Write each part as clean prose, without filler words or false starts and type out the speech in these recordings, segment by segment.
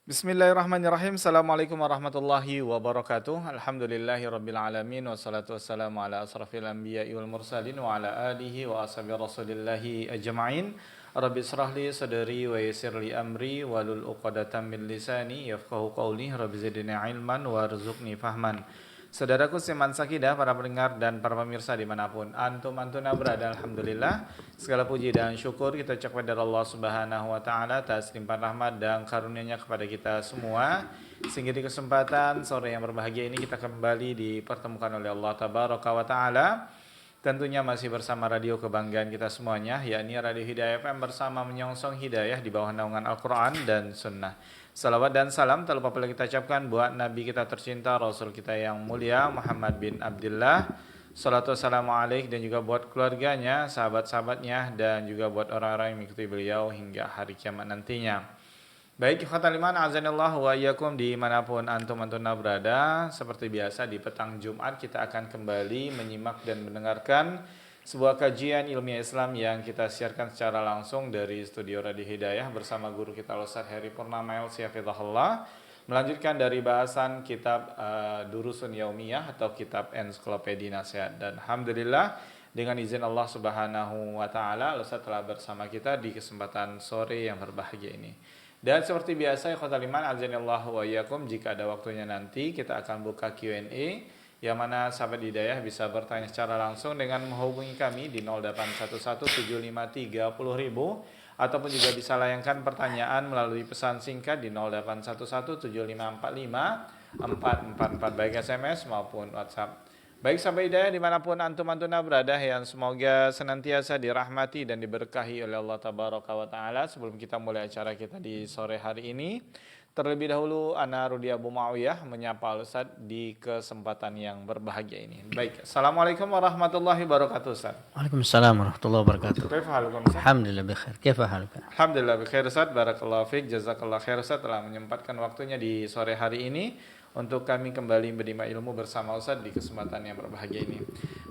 Bismillahirrahmanirrahim. Assalamualaikum warahmatullahi wabarakatuh. Alhamdulillahirabbil alamin wassalatu wassalamu ala asrafil anbiya'i wal mursalin wa ala alihi wa ashabi rasulillahi ajma'in. Rabbi israh li sadri wa yassir li amri walul 'uqdatam min lisani yafqahu qawli. Rabbi zidni ilman warzuqni fahman. Saudaraku Seman Sakidah, para pendengar dan para pemirsa dimanapun antum-antuna berada, alhamdulillah segala puji dan syukur kita ucapkan dari Allah Subhanahu wa taala atas limpahan rahmat dan karunia-Nya kepada kita semua, sehingga di kesempatan sore yang berbahagia ini kita kembali dipertemukan oleh Allah Tabaraka wa taala. Tentunya masih bersama radio kebanggaan kita semuanya, yakni Radio Hidayah FM, bersama menyongsong hidayah di bawah naungan Al-Quran dan Sunnah. Salawat dan salam tak lupa pula kita ucapkan buat Nabi kita tercinta, Rasul kita yang mulia Muhammad bin Abdullah. Salatu wassalamu alaih, dan juga buat keluarganya, sahabat-sahabatnya, dan juga buat orang-orang yang mengikuti beliau hingga hari kiamat nantinya. Baik, ikhwatal iman, azanillahu wa iyyakum dimanapun antum-antuna berada. Seperti biasa di petang Jumat kita akan kembali menyimak dan mendengarkan sebuah kajian ilmiah Islam yang kita siarkan secara langsung dari studio Radio Hidayah bersama guru kita Ustaz Heri Purnama LC Hafizahullah, melanjutkan dari bahasan kitab Durusun Yaumiyah atau kitab Ensiklopedia Nasihat. Dan alhamdulillah dengan izin Allah Subhanahu wa taala Ustaz telah bersama kita di kesempatan sore yang berbahagia ini. Dan seperti biasa ikhwatal iman azanillahu wa iyyakum, jika ada waktunya nanti kita akan buka Q&A yang mana sahabat hidayah bisa bertanya secara langsung dengan menghubungi kami di 08117530.000 ataupun juga bisa layangkan pertanyaan melalui pesan singkat di 0811754544 baik SMS maupun WhatsApp. Baik sahabat hidayah dimanapun antum-antuna berada, yang semoga senantiasa dirahmati dan diberkahi oleh Allah Tabaraka wa taala. Sebelum kita mulai acara kita di sore hari ini, terlebih dahulu Ana Rudi Abu Muawiyah menyapa Ustaz di kesempatan yang berbahagia ini. Baik, Assalamualaikum warahmatullahi wabarakatuh Ustaz. Waalaikumsalam warahmatullahi wabarakatuh. Kaifa halukum Ustaz? Alhamdulillah bikhair. Kaifa haluka? Alhamdulillah bikhair Ustaz. Barakallahu fiik, jazakallahu khair Ustaz telah menyempatkan waktunya di sore hari ini untuk kami kembali menimba ilmu bersama Ustaz di kesempatan yang berbahagia ini.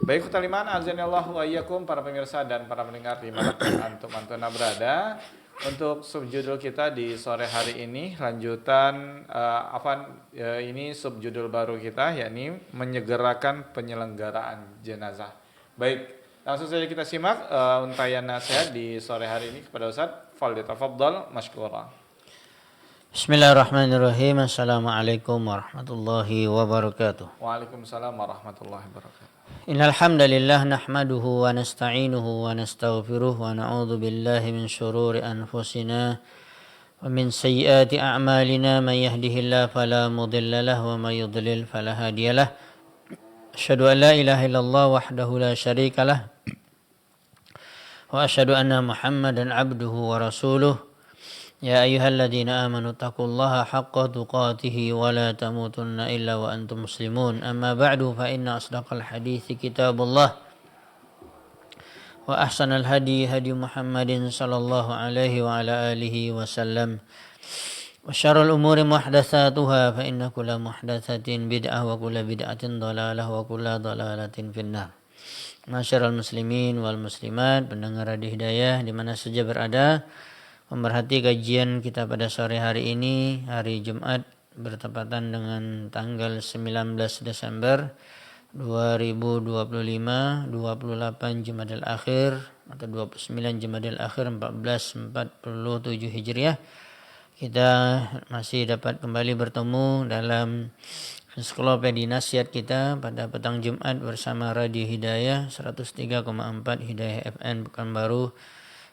Baik ikhwatal iman azanillahu wa iyyakum, para pemirsa dan para pendengar dimanapun antum-antuna berada. Untuk subjudul kita di sore hari ini lanjutan ini subjudul baru kita, yakni menyegerakan penyelenggaraan jenazah. Baik, langsung saja kita simak untayan nasihat di sore hari ini kepada Ustaz. Falyatafaddal mashkura. Bismillahirrahmanirrahim. Assalamualaikum warahmatullahi wabarakatuh. Waalaikumsalam warahmatullahi wabarakatuh. Innal hamdalillah nahmaduhu wa nasta'inuhu wa nastaghfiruh wa na'udzu billahi min shururi anfusina wa min sayyiati a'malina, man yahdihillahu fala mudilla lahu wa may yudlil fala hadiyalah. Asyhadu an la ilaha illallah wahdahu la syarika lah wa asyhadu anna Muhammadan 'abduhu wa rasuluh. Ya ayyuhalladzina amanu taqullaha haqqa tuqatih wa la tamutunna illa wa antum muslimun. Amma ba'du, fa inna asdaqal hadithi kitabullah wa ahsanal hadi hadi Muhammadin sallallahu alaihi wa ala alihi wasallam. Wa syarrul umuri muhdatsatuha, fa inna kulla muhdatsatin bid'ah wa kulla bid'atin dhalalah wa kulla dhalalatin finnar. Masyarul muslimin wal muslimat, pendengar Radio Hidayah di mana saja berada, pemerhati kajian kita pada sore hari ini, hari Jumat bertepatan dengan tanggal 19 Desember 2025, 28 Jumadil Akhir atau 29 Jumadil Akhir 1447 Hijriah. Kita masih dapat kembali bertemu dalam Ensiklopedia Nasihat kita pada petang Jumat bersama Radio Hidayah 103,4 Hidayah FM Pekanbaru,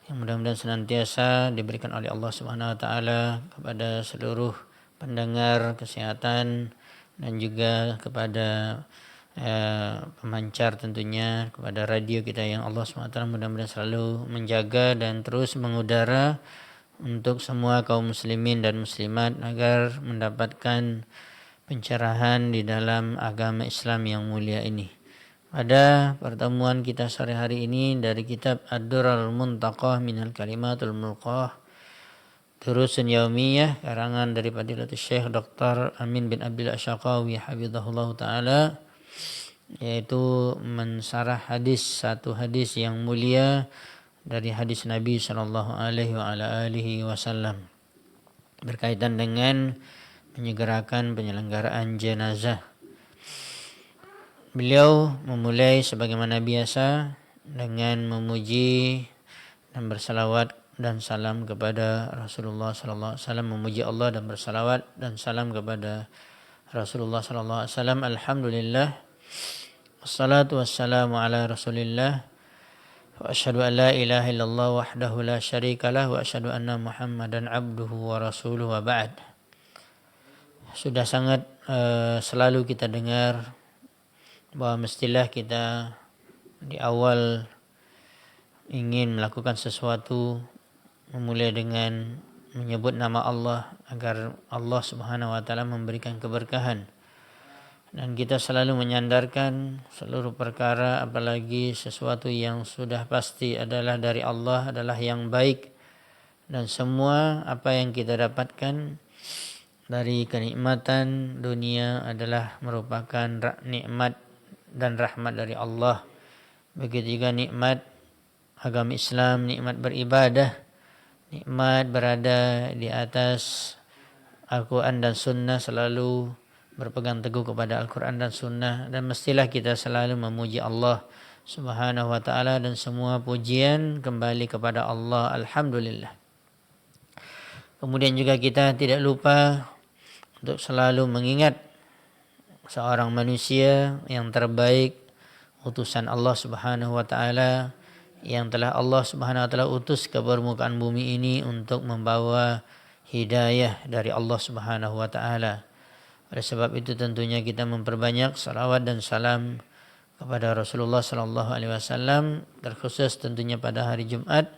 yang mudah-mudahan senantiasa diberikan oleh Allah Subhanahu wa taala kepada seluruh pendengar, kesehatan, dan juga kepada pemancar tentunya, kepada radio kita yang Allah Subhanahu wa taala mudah-mudahan selalu menjaga dan terus mengudara untuk semua kaum muslimin dan muslimat agar mendapatkan pencerahan di dalam agama Islam yang mulia ini. Pada pertemuan kita sore hari ini dari kitab Ad-Durrul Muntaqah minal Kalimatul Mulqah, Durusun Yaumiyah, karangan dari Fadilatul Syekh Dr. Amin bin Abdul Asyaqawi hafizahullah taala, yaitu mensarah satu hadis yang mulia dari hadis Nabi sallallahu alaihi wa ala alihi wasallam. berkaitan dengan menyegerakan penyelenggaraan jenazah. Beliau memulai sebagaimana biasa dengan memuji dan bersalawat dan salam kepada Rasulullah sallallahu alaihi wasallam, memuji Allah dan bersalawat dan salam kepada Rasulullah sallallahu alaihi wasallam. Alhamdulillah, wassalatu wassalamu ala Rasulillah, wa asyhadu an la ilaha illallah wahdahu la syarikalah, wa asyhadu anna Muhammadan abduhu wa rasuluhu, wa ba'd. Sudah sangat selalu kita dengar bahwa mestilah kita di awal ingin melakukan sesuatu memulai dengan menyebut nama Allah agar Allah Subhanahu wa taala memberikan keberkahan. Dan kita selalu menyandarkan seluruh perkara, apalagi sesuatu yang sudah pasti adalah dari Allah, adalah yang baik, dan semua apa yang kita dapatkan dari kenikmatan dunia adalah merupakan nikmat dan rahmat dari Allah. Begitu juga nikmat agama Islam, nikmat beribadah, nikmat berada di atas Al-Quran dan Sunnah, selalu berpegang teguh kepada Al-Quran dan Sunnah, dan mestilah kita selalu memuji Allah Subhanahu wa ta'ala, dan semua pujian kembali kepada Allah. Alhamdulillah. Kemudian juga kita tidak lupa untuk selalu mengingat seorang manusia yang terbaik, utusan Allah Subhanahu wa ta'ala, yang telah Allah Subhanahu wa ta'ala utus ke permukaan bumi ini untuk membawa hidayah dari Allah Subhanahu wa ta'ala. Oleh sebab itu tentunya kita memperbanyak salawat dan salam kepada Rasulullah sallallahu alaihi wasallam, terkhusus tentunya pada hari Jumat,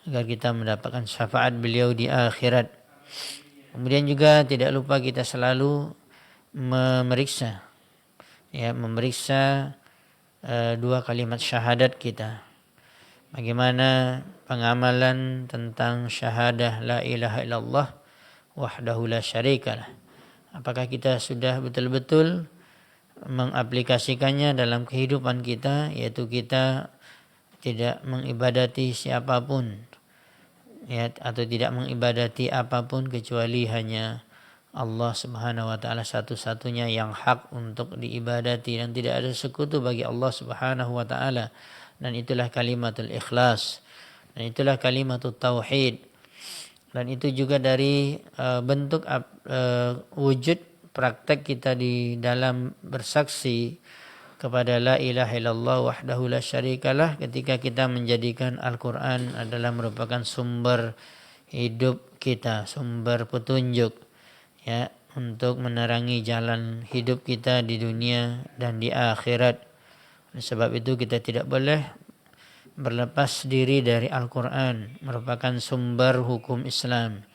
agar kita mendapatkan syafaat beliau di akhirat. Kemudian juga tidak lupa kita selalu memeriksa dua kalimat syahadat kita. Bagaimana pengamalan tentang syahadah la ilaha illallah wahdahu la syarikalah. Apakah kita sudah betul-betul mengaplikasikannya dalam kehidupan kita, yaitu kita tidak mengibadati siapapun, atau tidak mengibadati apapun kecuali hanya Allah Subhanahu wa ta'ala satu-satunya yang hak untuk diibadati, dan tidak ada sekutu bagi Allah Subhanahu wa ta'ala. Dan itulah kalimatul ikhlas, dan itulah kalimatul tauhid, dan itu juga dari bentuk wujud praktek kita di dalam bersaksi kepada la ilaha illallah wahdahu la syarikalah, ketika kita menjadikan Al-Quran adalah merupakan sumber hidup kita, sumber petunjuk, untuk menerangi jalan hidup kita di dunia dan di akhirat. Sebab itu kita tidak boleh berlepas diri dari Al-Quran, merupakan sumber hukum Islam.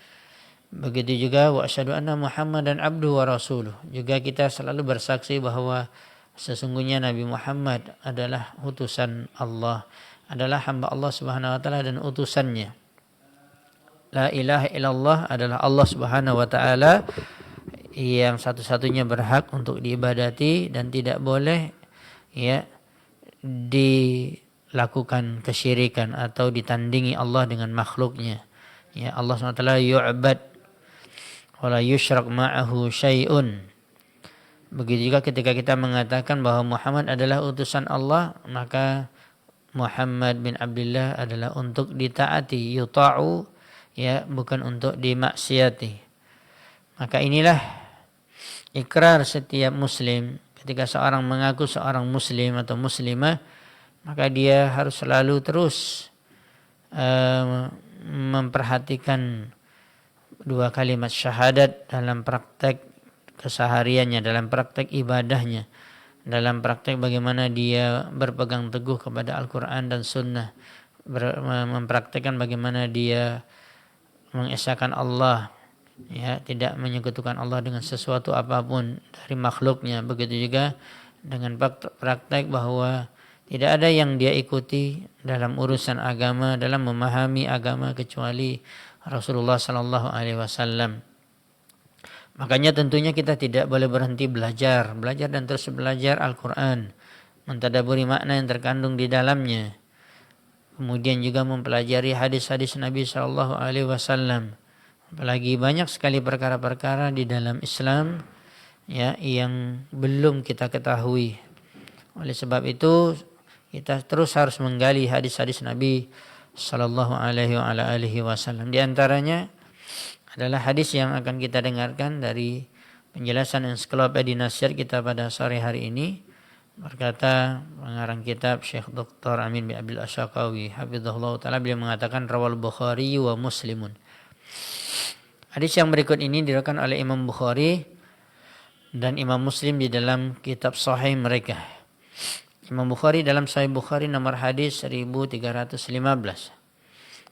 Begitu juga wa asyhadu anna Muhammadan abduhu wa rasuluh. Juga kita selalu bersaksi bahwa sesungguhnya Nabi Muhammad adalah utusan Allah, adalah hamba Allah Subhanahu wa taala dan utusannya. La ilaha illallah adalah Allah Subhanahu wa ta'ala yang satu-satunya berhak untuk diibadati, dan tidak boleh dilakukan kesyirikan atau ditandingi Allah dengan makhluknya. Allah SWT yu'bad wa la yusyrak ma'ahu syai'un. Begitu juga ketika kita mengatakan bahwa Muhammad adalah utusan Allah, maka Muhammad bin Abdullah adalah untuk ditaati, yuta'u, bukan untuk dimaksiati. Maka inilah ikrar setiap muslim. Ketika seorang mengaku seorang muslim atau muslimah, maka dia harus selalu terus memperhatikan dua kalimat syahadat dalam praktek kesehariannya, dalam praktek ibadahnya, dalam praktek bagaimana dia berpegang teguh kepada Al-Quran dan Sunnah, mempraktekkan bagaimana dia mengesahkan Allah, tidak menyekutukan Allah dengan sesuatu apapun dari makhluknya. Begitu juga dengan praktek bahwa tidak ada yang dia ikuti dalam urusan agama, dalam memahami agama, kecuali Rasulullah sallallahu alaihi wasallam. Makanya tentunya kita tidak boleh berhenti belajar dan terus belajar Al-Quran, mentadaburi makna yang terkandung di dalamnya. Kemudian juga mempelajari hadis-hadis Nabi sallallahu alaihi wasallam, Apalagi banyak sekali perkara-perkara di dalam Islam ya yang belum kita ketahui. Oleh sebab itu kita terus harus menggali hadis-hadis Nabi sallallahu alaihi wasallam. Di antaranya adalah hadis yang akan kita dengarkan dari penjelasan ensiklopedia nasihat kita pada sore hari ini. Berkata pengarang kitab Syekh Dr. Amin bin Abdul Asyaqawi hafizahullah taala, beliau mengatakan rawal Bukhari wa Muslimun. Hadis yang berikut ini diriwayatkan oleh Imam Bukhari dan Imam Muslim di dalam kitab sahih mereka. Imam Bukhari dalam Sahih Bukhari nomor hadis 1315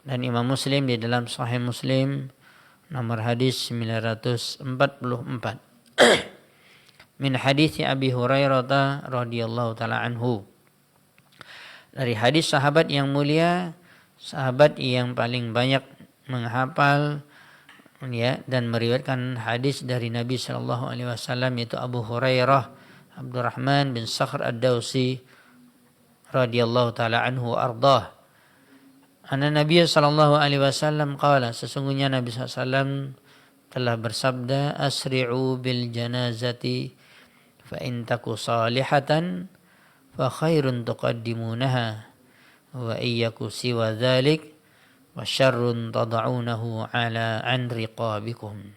dan Imam Muslim di dalam Sahih Muslim nomor hadis 944. Min hadis Abi Hurairah radhiyallahu taala anhu. Dari hadis sahabat yang mulia, sahabat yang paling banyak menghafal ya dan meriwayatkan hadis dari Nabi sallallahu alaihi wasallam, yaitu Abu Hurairah Abdurrahman bin Sakhr Ad-Dawsi radhiyallahu taala anhu ardah. Anna Nabi sallallahu alaihi wasallam qala, sesungguhnya Nabi sallallahu alaihi wasallam telah bersabda, asri'u bil janazati fa in taku salihatan fa khairun tuqaddimunaha wa iyyaku siwa dzalik wa syarrun tad'unahu ala an riqabikum.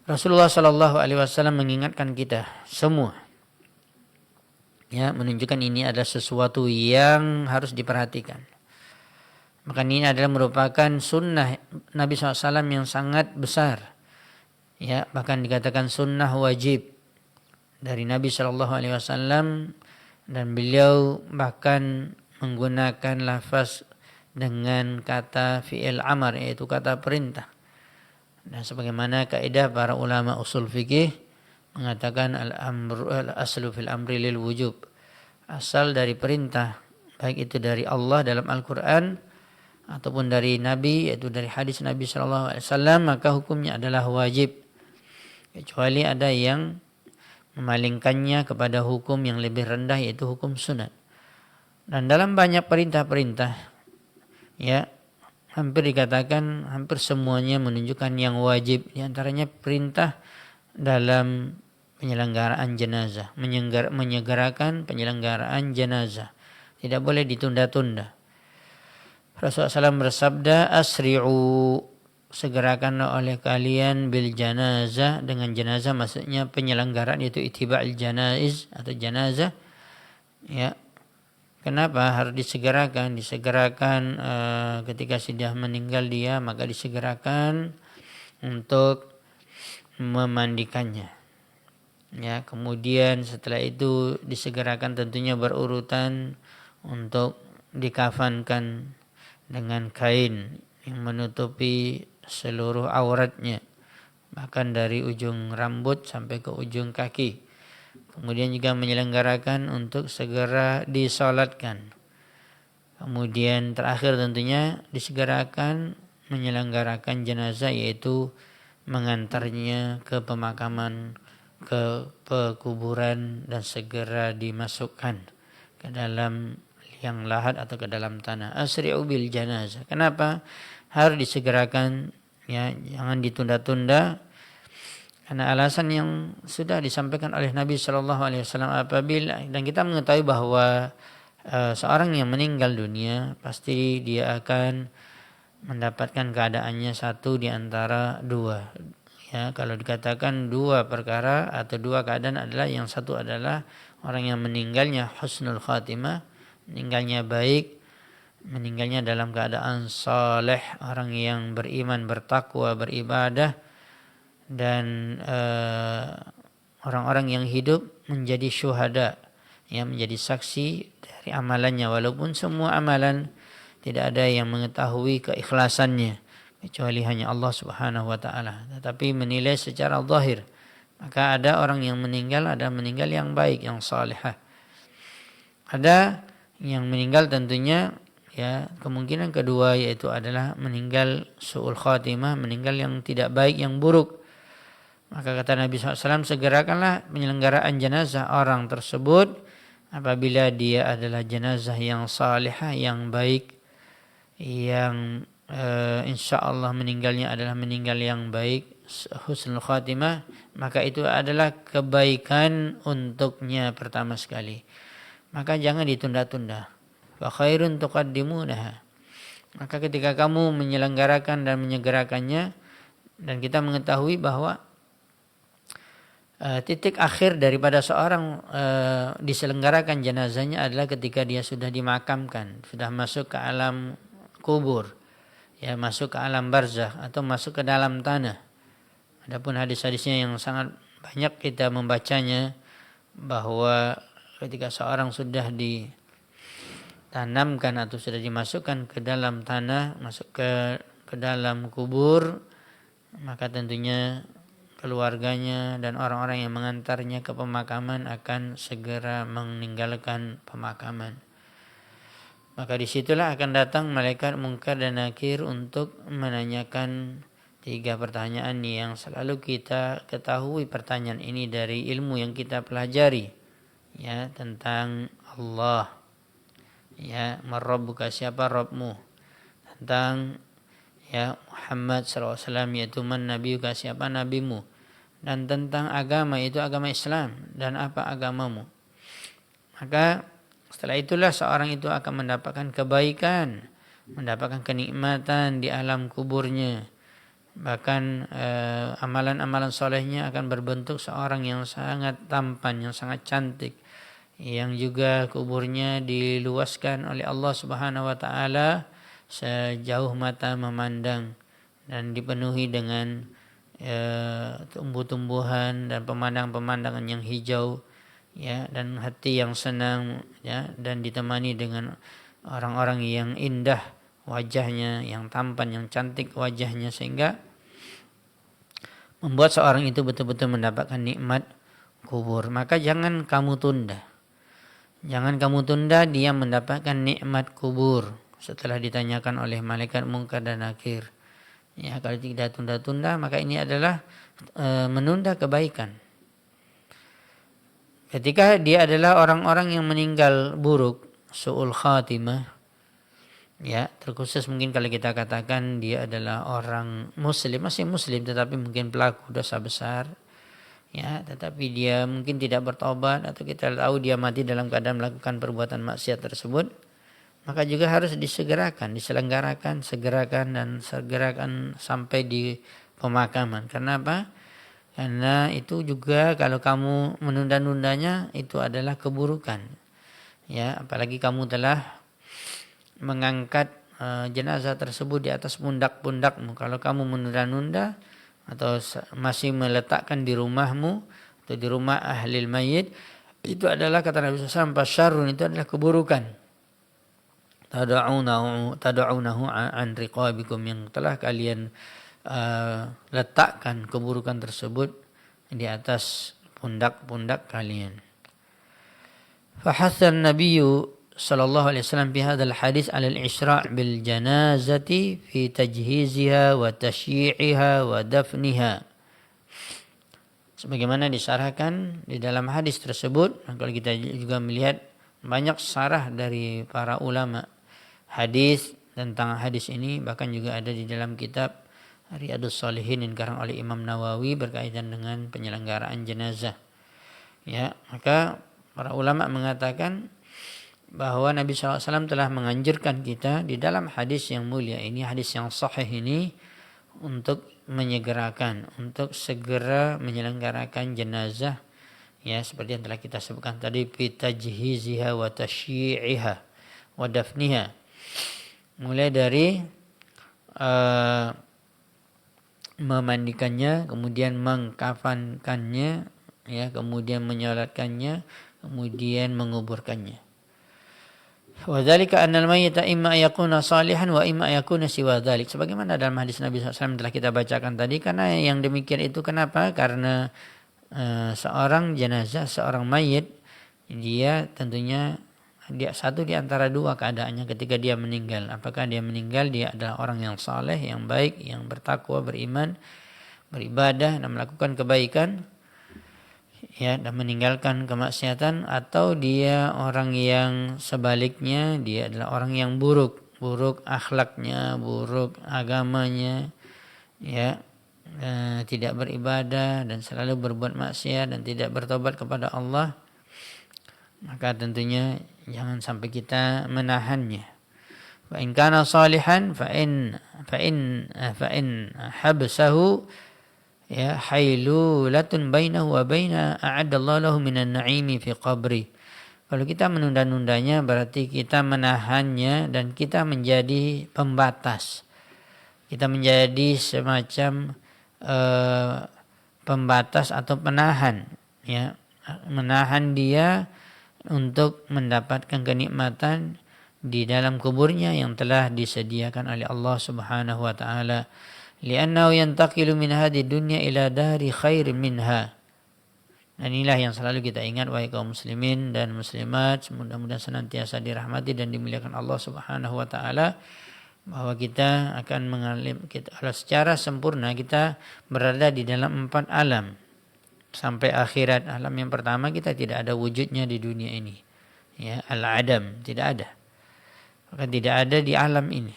Rasulullah sallallahu alaihi wasallam mengingatkan kita semua ya, menunjukkan ini adalah sesuatu yang harus diperhatikan. Maka ini adalah merupakan sunnah Nabi SAW yang sangat besar. Ya, bahkan dikatakan sunnah wajib dari Nabi SAW, dan beliau bahkan menggunakan lafaz dengan kata fi'il amar, yaitu kata perintah. Dan sebagaimana kaidah para ulama usul fikih mengatakan al-aslu fil amri lil wujub. Asal dari perintah, baik itu dari Allah dalam Al-Quran ataupun dari Nabi, yaitu dari hadis Nabi SAW, maka hukumnya adalah wajib. Kecuali ada yang memalingkannya kepada hukum yang lebih rendah, yaitu hukum sunat. Dan dalam banyak perintah-perintah ya, hampir dikatakan hampir semuanya menunjukkan yang wajib. Di antaranya perintah dalam penyelenggaraan jenazah, menyegerakan penyelenggaraan jenazah. Tidak boleh ditunda-tunda. Rasulullah SAW bersabda, asri'u, segerakan oleh kalian bil janazah, dengan jenazah maksudnya penyelenggaraan, yaitu itiba'il janaiz atau jenazah. Ya. Kenapa harus disegerakan? Disegerakan ketika sudah meninggal dia, maka disegerakan untuk memandikannya. Ya, kemudian setelah itu disegerakan tentunya berurutan untuk dikafankan dengan kain yang menutupi seluruh auratnya, bahkan dari ujung rambut sampai ke ujung kaki. Kemudian juga menyelenggarakan untuk segera disolatkan. Kemudian terakhir tentunya disegerakan menyelenggarakan jenazah, yaitu mengantarnya ke pemakaman, ke pekuburan, dan segera dimasukkan ke dalam liang lahat atau ke dalam tanah. Asri'u bil janazah. Kenapa harus disegerakan? Ya, jangan ditunda-tunda. Karena alasan yang sudah disampaikan oleh Nabi Shallallahu Alaihi Wasallam, apabila, dan kita mengetahui bahwa seorang yang meninggal dunia pasti dia akan mendapatkan keadaannya satu di antara dua. Ya, kalau dikatakan dua perkara atau dua keadaan adalah, yang satu adalah orang yang meninggalnya husnul khatimah, meninggalnya baik, meninggalnya dalam keadaan saleh, orang yang beriman, bertakwa, beribadah, dan orang-orang yang hidup menjadi syuhada, ya, menjadi saksi dari amalannya, walaupun semua amalan tidak ada yang mengetahui keikhlasannya kecuali hanya Allah Subhanahu wa taala, tetapi menilai secara zahir. Maka ada orang yang meninggal, ada meninggal yang baik, yang salihah. Ada yang meninggal tentunya ya kemungkinan kedua, yaitu adalah meninggal su'ul khatimah, meninggal yang tidak baik, yang buruk. Maka kata Nabi SAW, segerakanlah penyelenggaraan jenazah orang tersebut apabila dia adalah jenazah yang salihah, yang baik, yang insya Allah meninggalnya adalah meninggal yang baik, husnul khatimah, maka itu adalah kebaikan untuknya pertama sekali. Maka jangan ditunda-tunda. Fa khairun tuqaddimunaha. Maka ketika kamu menyelenggarakan dan menyegerakannya, dan kita mengetahui bahwa titik akhir daripada seorang diselenggarakan jenazahnya adalah ketika dia sudah dimakamkan, sudah masuk ke alam kubur, ya, masuk ke alam barzakh atau masuk ke dalam tanah. Adapun hadis-hadisnya yang sangat banyak kita membacanya, bahwa ketika seorang sudah ditanamkan atau sudah dimasukkan ke dalam tanah, masuk ke dalam kubur, maka tentunya keluarganya dan orang-orang yang mengantarnya ke pemakaman akan segera meninggalkan pemakaman. Maka disitulah akan datang malaikat Munkar dan Nakir untuk menanyakan 3 pertanyaan yang selalu kita ketahui pertanyaan ini dari ilmu yang kita pelajari, ya, tentang Allah, ya, marrabbuka, siapa Rabbmu, tentang, ya, Muhammad SAW, yaitu man nabiyuka, siapa nabimu, dan tentang agama, itu agama Islam, dan apa agamamu. Maka setelah itulah seorang itu akan mendapatkan kebaikan, mendapatkan kenikmatan di alam kuburnya. Bahkan amalan-amalan solehnya akan berbentuk seorang yang sangat tampan, yang sangat cantik, yang juga kuburnya diluaskan oleh Allah Subhanahu wa taala sejauh mata memandang, dan dipenuhi dengan tumbuh-tumbuhan dan pemandangan-pemandangan yang hijau, ya, dan hati yang senang, ya, dan ditemani dengan orang-orang yang indah wajahnya, yang tampan, yang cantik wajahnya, sehingga membuat seorang itu betul-betul mendapatkan nikmat kubur. Maka jangan kamu tunda. Jangan kamu tunda dia mendapatkan nikmat kubur setelah ditanyakan oleh malaikat Munkar dan Nakir. Ya, kalau tidak tunda-tunda, maka ini adalah menunda kebaikan. Ketika dia adalah orang-orang yang meninggal buruk, su'ul khatimah, ya, terkhusus mungkin kalau kita katakan dia adalah orang muslim, masih muslim tetapi mungkin pelaku dosa besar, ya, tetapi dia mungkin tidak bertobat, atau kita tahu dia mati dalam keadaan melakukan perbuatan maksiat tersebut, maka juga harus disegerakan, diselenggarakan, segerakan sampai di pemakaman. Karena apa? Karena itu juga kalau kamu menunda-nundanya itu adalah keburukan, ya, apalagi kamu telah mengangkat jenazah tersebut di atas pundak-pundakmu. Kalau kamu menunda-nunda atau masih meletakkan di rumahmu atau di rumah ahlil mayit, itu adalah, kata Nabi SAW, pasyarrun, itu adalah keburukan. Tada'unahu an riqabikum, yang telah kalian letakkan keburukan tersebut di atas pundak-pundak kalian. Fahasan Nabiyyu sallallahu alaihi wasallam fi hadzal hadis 'ala al-isra' bil janazati fi tajhiziha wa tashyi'iha wa dafniha. Sebagaimana disyarahkan di dalam hadis tersebut, kalau kita juga melihat banyak syarah dari para ulama hadis tentang hadis ini, bahkan juga ada di dalam kitab Riyadhus Shalihin yang dikarang oleh Imam Nawawi berkaitan dengan penyelenggaraan jenazah. Ya, maka para ulama mengatakan bahwa Nabi SAW telah menganjurkan kita di dalam hadis yang mulia ini, hadis yang sahih ini, untuk menyegerakan, untuk segera menyelenggarakan jenazah, ya, seperti yang telah kita sebutkan tadi, bitajhiziha wa tashyi'iha wa dafniha, mulai dari memandikannya, kemudian mengkafankannya, ya, kemudian menyolatkannya, kemudian menguburkannya. Wa dzalika annal mayyita imma yakuna salihan wa imma yakuna siwa dzalik. Sebagaimana dalam hadis Nabi SAW telah kita bacakan tadi, karena yang demikian itu kenapa? Karena seorang jenazah, seorang mayit, dia tentunya dia satu di antara dua keadaannya ketika dia meninggal. Apakah dia meninggal dia adalah orang yang saleh, yang baik, yang bertakwa, beriman, beribadah dan melakukan kebaikan, ya, dan meninggalkan kemaksiatan, atau dia orang yang sebaliknya, dia adalah orang yang buruk, buruk akhlaknya, buruk agamanya, ya, tidak beribadah dan selalu berbuat maksiat dan tidak bertobat kepada Allah, maka tentunya jangan sampai kita menahannya. Fa in kana salihan fa in habsahu ya hailulatun bainahu wa baina a'addallahu lahu minan na'imi fi qabri. Kalau kita menunda-nundanya berarti kita menahannya dan kita menjadi pembatas. Kita menjadi semacam pembatas atau penahan, ya, menahan dia untuk mendapatkan kenikmatan di dalam kuburnya yang telah disediakan oleh Allah Subhanahu wa taala. Li'annahu yantaqilu min hadhihi dunya ila dari khair minha. Dan inilah yang selalu kita ingat wahai kaum muslimin dan muslimat, mudah-mudahan senantiasa dirahmati dan dimuliakan Allah Subhanahu wa taala, bahwa kita akan mengalami secara sempurna kita berada di dalam 4 alam sampai akhirat. Alam yang pertama kita tidak ada wujudnya di dunia ini, ya, al-adam, tidak ada. Maka tidak ada di alam ini.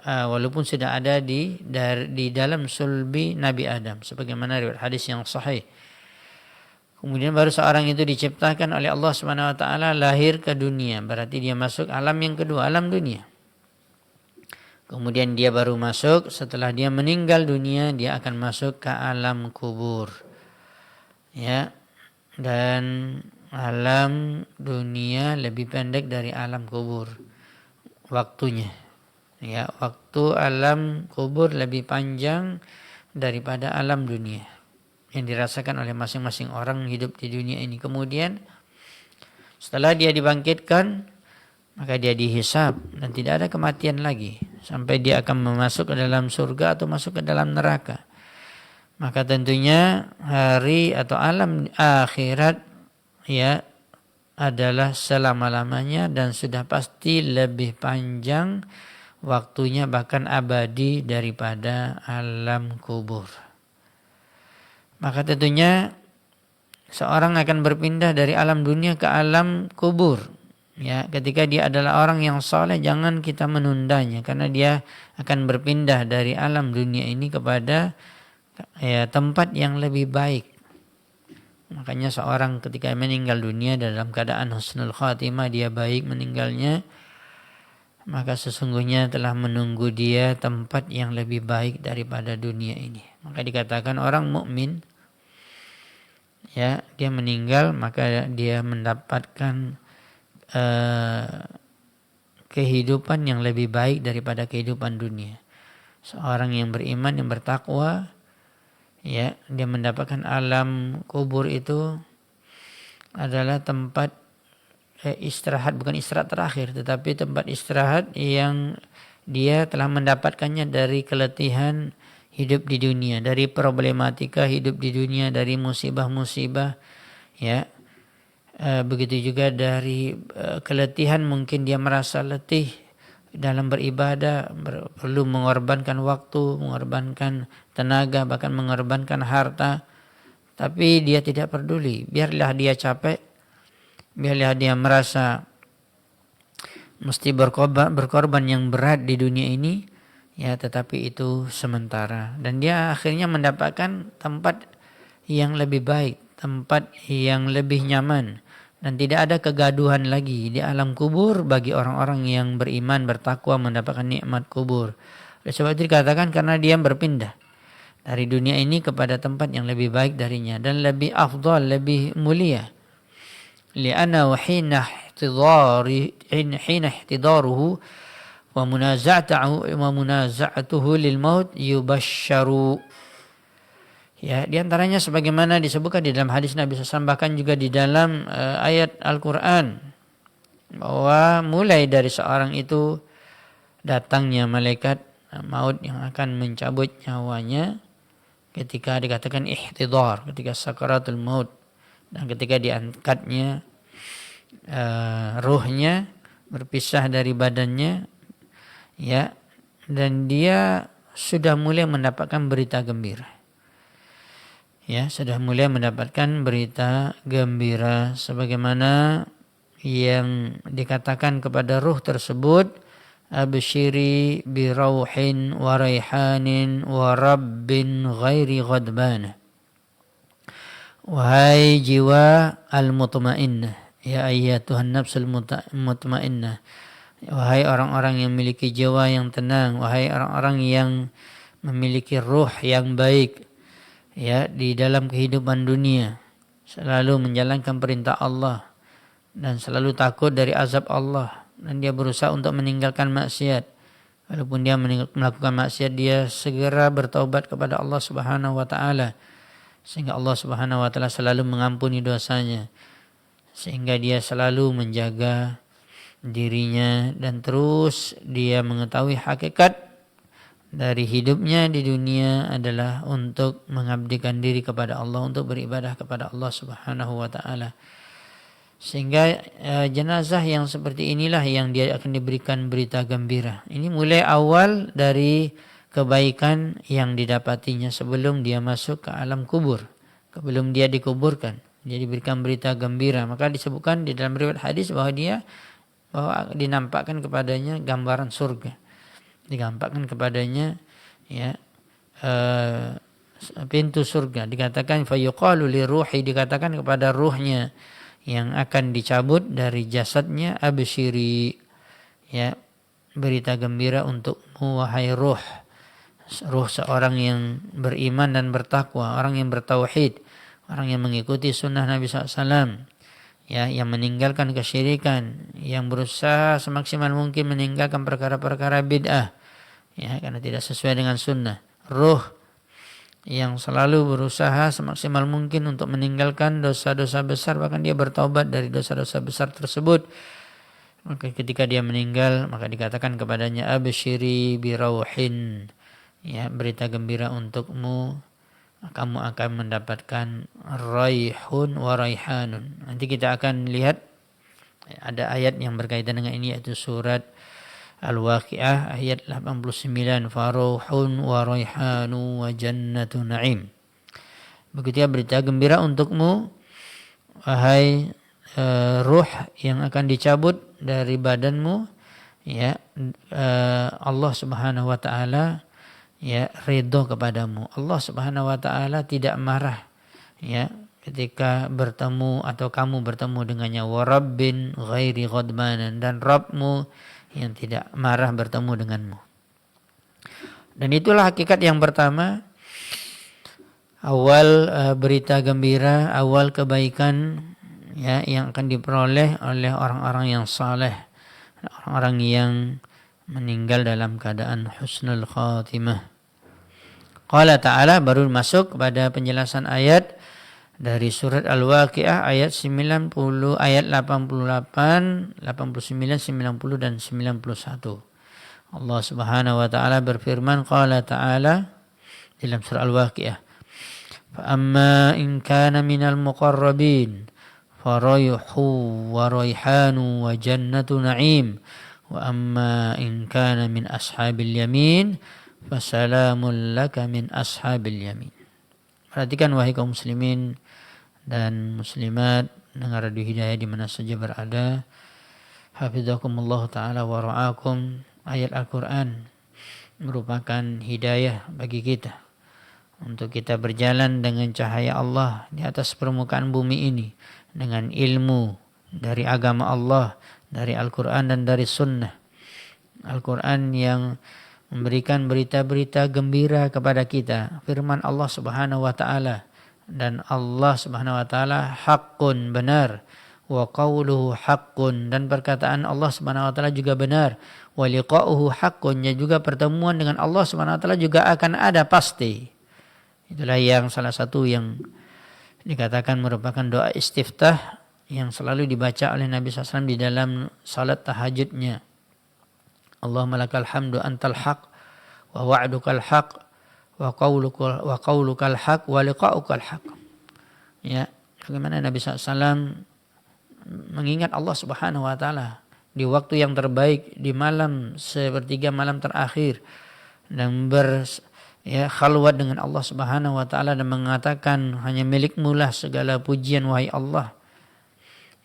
Walaupun sudah ada di dalam sulbi Nabi Adam sebagaimana riwayat hadis yang sahih. Kemudian baru seorang itu diciptakan oleh Allah Subhanahu wa taala lahir ke dunia, berarti dia masuk alam yang kedua, alam dunia. Kemudian dia baru masuk setelah dia meninggal dunia, dia akan masuk ke alam kubur. Ya. Dan alam dunia lebih pendek dari alam kubur waktunya. Ya, waktu alam kubur lebih panjang daripada alam dunia yang dirasakan oleh masing-masing orang hidup di dunia ini. Kemudian setelah dia dibangkitkan, maka dia dihisab dan tidak ada kematian lagi sampai dia akan masuk ke dalam surga atau masuk ke dalam neraka. Maka tentunya hari atau alam akhirat, ya, adalah selama-lamanya dan sudah pasti lebih panjang waktunya, bahkan abadi daripada alam kubur. Maka tentunya seorang akan berpindah dari alam dunia ke alam kubur. Ya, ketika dia adalah orang yang saleh, jangan kita menundanya karena dia akan berpindah dari alam dunia ini kepada, ya, tempat yang lebih baik. Makanya seorang ketika meninggal dunia dalam keadaan husnul khatimah, dia baik meninggalnya, maka sesungguhnya telah menunggu dia tempat yang lebih baik daripada dunia ini. Maka dikatakan orang mukmin, ya, dia meninggal maka dia mendapatkan kehidupan yang lebih baik daripada kehidupan dunia. Seorang yang beriman, yang bertakwa, ya, dia mendapatkan alam kubur itu adalah tempat istirahat, bukan istirahat terakhir, tetapi tempat istirahat yang dia telah mendapatkannya dari keletihan hidup di dunia, dari problematika hidup di dunia, dari musibah-musibah, ya. Begitu juga dari keletihan, mungkin dia merasa letih dalam beribadah, perlu mengorbankan waktu, mengorbankan tenaga, bahkan mengorbankan harta, tapi dia tidak peduli. Biarlah dia capek, biarlah dia merasa mesti berkorban yang berat di dunia ini, ya, tetapi itu sementara. Dan dia akhirnya mendapatkan tempat yang lebih baik, tempat yang lebih nyaman, dan tidak ada kegaduhan lagi di alam kubur bagi orang-orang yang beriman, bertakwa, mendapatkan nikmat kubur. Oleh sebab itu dikatakan karena dia berpindah dari dunia ini kepada tempat yang lebih baik darinya dan lebih afdal, lebih mulia. Li'anna hina ihtidaruhu wa munaza'atuhu lil maut yubashsharu. Ya, di antaranya sebagaimana disebutkan di dalam hadis Nabi SAW, bahkan juga di dalam ayat Al-Quran, bahwa mulai dari seorang itu datangnya malaikat maut yang akan mencabut nyawanya ketika dikatakan ihtidar, ketika sakaratul maut, dan ketika diangkatnya ruhnya berpisah dari badannya, ya, dan dia sudah mulai mendapatkan berita gembira. Ya, sudah mulai mendapatkan berita gembira sebagaimana yang dikatakan kepada ruh tersebut abshiri bi rauhin wa raihanin wa rabbin ghairi ghadban. Wahai jiwa al-mutmainnah, ya ayyatuhan nafsul mutmainnah, wahai orang-orang yang memiliki jiwa yang tenang, wahai orang-orang yang memiliki ruh yang baik, ya, di dalam kehidupan dunia, selalu menjalankan perintah Allah dan selalu takut dari azab Allah, dan dia berusaha untuk meninggalkan maksiat. Walaupun dia melakukan maksiat, dia segera bertaubat kepada Allah Subhanahu wa taala, sehingga Allah Subhanahu wa taala selalu mengampuni dosanya, sehingga dia selalu menjaga dirinya dan terus dia mengetahui hakikat dari hidupnya di dunia adalah untuk mengabdikan diri kepada Allah, untuk beribadah kepada Allah Subhanahu wa taala. Sehingga jenazah yang seperti inilah yang dia akan diberikan berita gembira. Ini mulai awal dari kebaikan yang didapatinya sebelum dia masuk ke alam kubur, sebelum dia dikuburkan. Dia diberikan berita gembira. Maka disebutkan di dalam riwayat hadis bahwa dinampakkan kepadanya gambaran surga. Digampakkan kepadanya, ya, pintu surga. Dikatakan fayuqalu liruhi, dikatakan kepada ruhnya yang akan dicabut dari jasadnya, absyiri, ya, berita gembira untukmu wahai ruh seorang yang beriman dan bertakwa, orang yang bertauhid, orang yang mengikuti sunnah Nabi SAW, ya, yang meninggalkan kesyirikan, yang berusaha semaksimal mungkin meninggalkan perkara-perkara bid'ah, ya, karena tidak sesuai dengan sunnah. Ruh yang selalu berusaha semaksimal mungkin untuk meninggalkan dosa-dosa besar, bahkan dia bertaubat dari dosa-dosa besar tersebut. Maka ketika dia meninggal, maka dikatakan kepadanya absyiri bi rauhin, ya, berita gembira untukmu, kamu akan mendapatkan raihun wa raihanun. Nanti kita akan lihat ada ayat yang berkaitan dengan ini, yaitu surat Al-Waqi'ah ayat 89, faruhun wa raihanu wa jannatu na'im. Begitu ya, berita gembira untukmu wahai ruh yang akan dicabut dari badanmu, ya, Allah Subhanahu wa taala, ya, ridho kepadamu. Allah Subhanahu wa taala tidak marah, ya, ketika bertemu atau kamu bertemu dengannya. Wa rabbin ghairi ghadbanan, dan Rabbmu yang tidak marah bertemu denganmu. Dan itulah hakikat yang pertama, awal berita gembira, awal kebaikan, ya, yang akan diperoleh oleh orang-orang yang saleh, orang-orang yang meninggal dalam keadaan husnul khatimah. Qala ta'ala, baru masuk kepada penjelasan ayat dari surat Al-Waqi'ah ayat 90, ayat 88, 89, 90 dan 91. Allah Subhanahu wa taala berfirman, qala ta'ala dalam surah Al-Waqi'ah, fa amma in kana minal muqarrabin farayhu wa raihanu wa jannatu na'im wa amma in kana min ashabil yamin fasalamun laka min ashabil yamin. Perhatikan wahai kaum muslimin dan muslimat, dengar Radio Hidayah di mana saja berada, hafizakumullah taala wa ra'akum. Ayat Al-Qur'an merupakan hidayah bagi kita untuk kita berjalan dengan cahaya Allah di atas permukaan bumi ini, dengan ilmu dari agama Allah, dari Al-Qur'an dan dari sunnah. Al-Qur'an yang memberikan berita-berita gembira kepada kita, firman Allah Subhanahu wa taala, dan Allah Subhanahu wa taala haqqun, benar, wa qawluhu haqqun, dan perkataan Allah Subhanahu wa taala juga benar, wa liqa'uhu haqqun, juga pertemuan dengan Allah Subhanahu wa taala juga akan ada pasti. Itulah yang salah satu yang dikatakan merupakan doa istiftah yang selalu dibaca oleh Nabi SAW di dalam salat tahajudnya. Allahumma lakal hamdu antal haq wa wa'dukal haq wa qawlukal haq wa liqa'ukal haq. Ya, bagaimana Nabi SAW mengingat Allah Subhanahu wa taala di waktu yang terbaik, di malam sepertiga malam terakhir, dan khalwat dengan Allah Subhanahu wa taala dan mengatakan, hanya milikmu lah segala pujian wahai Allah.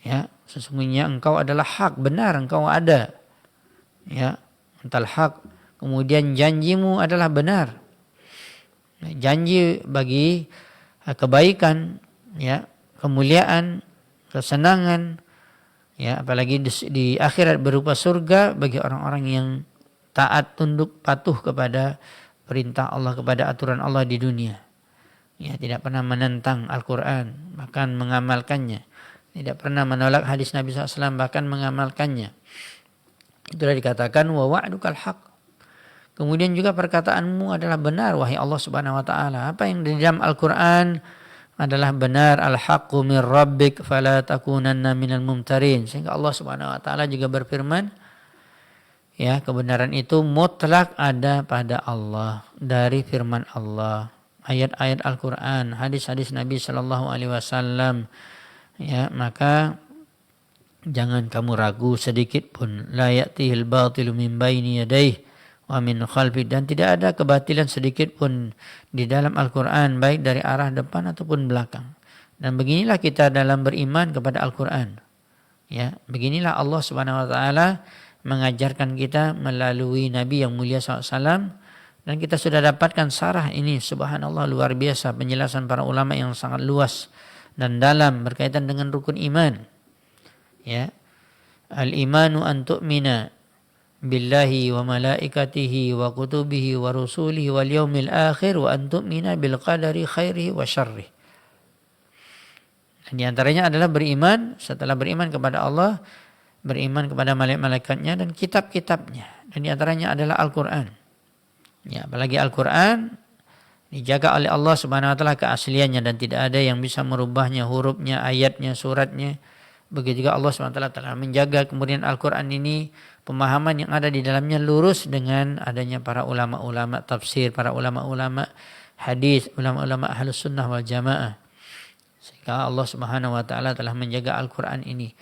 Ya, sesungguhnya engkau adalah hak, benar engkau ada. Ya, antal haq. Kemudian janjimu adalah benar. Janji bagi kebaikan, ya, kemuliaan, kesenangan, ya, apalagi di akhirat berupa surga bagi orang-orang yang taat, tunduk, patuh kepada perintah Allah, kepada aturan Allah di dunia. Ya, tidak pernah menentang Al-Quran, bahkan mengamalkannya. Tidak pernah menolak hadis Nabi SAW, bahkan mengamalkannya. Itulah dikatakan wa wa'dukal haq. Kemudian juga perkataanmu adalah benar, wahai Allah Subhanahu wa taala. Apa yang di dalam Al-Qur'an adalah benar, al-haqqu min rabbik fala takunanna minal mumtarin. Sehingga Allah Subhanahu wa taala juga berfirman, ya, kebenaran itu mutlak ada pada Allah dari firman Allah, ayat-ayat Al-Qur'an, hadis-hadis Nabi sallallahu alaihi wasallam. Ya, maka jangan kamu ragu sedikit pun. La ya'tihil batilu min baini yadayhi wa min khalfi, dan tidak ada kebatilan sedikit pun di dalam Al-Quran, baik dari arah depan ataupun belakang. Dan beginilah kita dalam beriman kepada Al-Quran. Ya, beginilah Allah Subhanahu wa taala mengajarkan kita melalui Nabi yang mulia SAW, dan kita sudah dapatkan sarah ini, subhanallah, luar biasa penjelasan para ulama yang sangat luas dan dalam berkaitan dengan rukun iman. Ya, al-imanu an tu'mina billahi wa malaikatihi wa kutubihi wa rusulihi wal yaumil akhir wa an tu'mina bil qadari khairihi wa syarrihi. Di antaranya adalah beriman, setelah beriman kepada Allah, beriman kepada malaikat-malaikatnya dan kitab-kitabnya. Dan di antaranya adalah Al-Quran. Ya, apalagi Al-Quran dijaga oleh Allah Subhanahu wa taala keasliannya dan tidak ada yang bisa merubahnya, hurufnya, ayatnya, suratnya. Begitu juga Allah Subhanahu wa taala telah menjaga kemudian Al-Quran ini, pemahaman yang ada di dalamnya lurus dengan adanya para ulama-ulama tafsir, para ulama-ulama hadis, ulama-ulama ahlus sunnah wal jamaah. Sehingga Allah Subhanahu wa taala telah menjaga Al-Quran ini.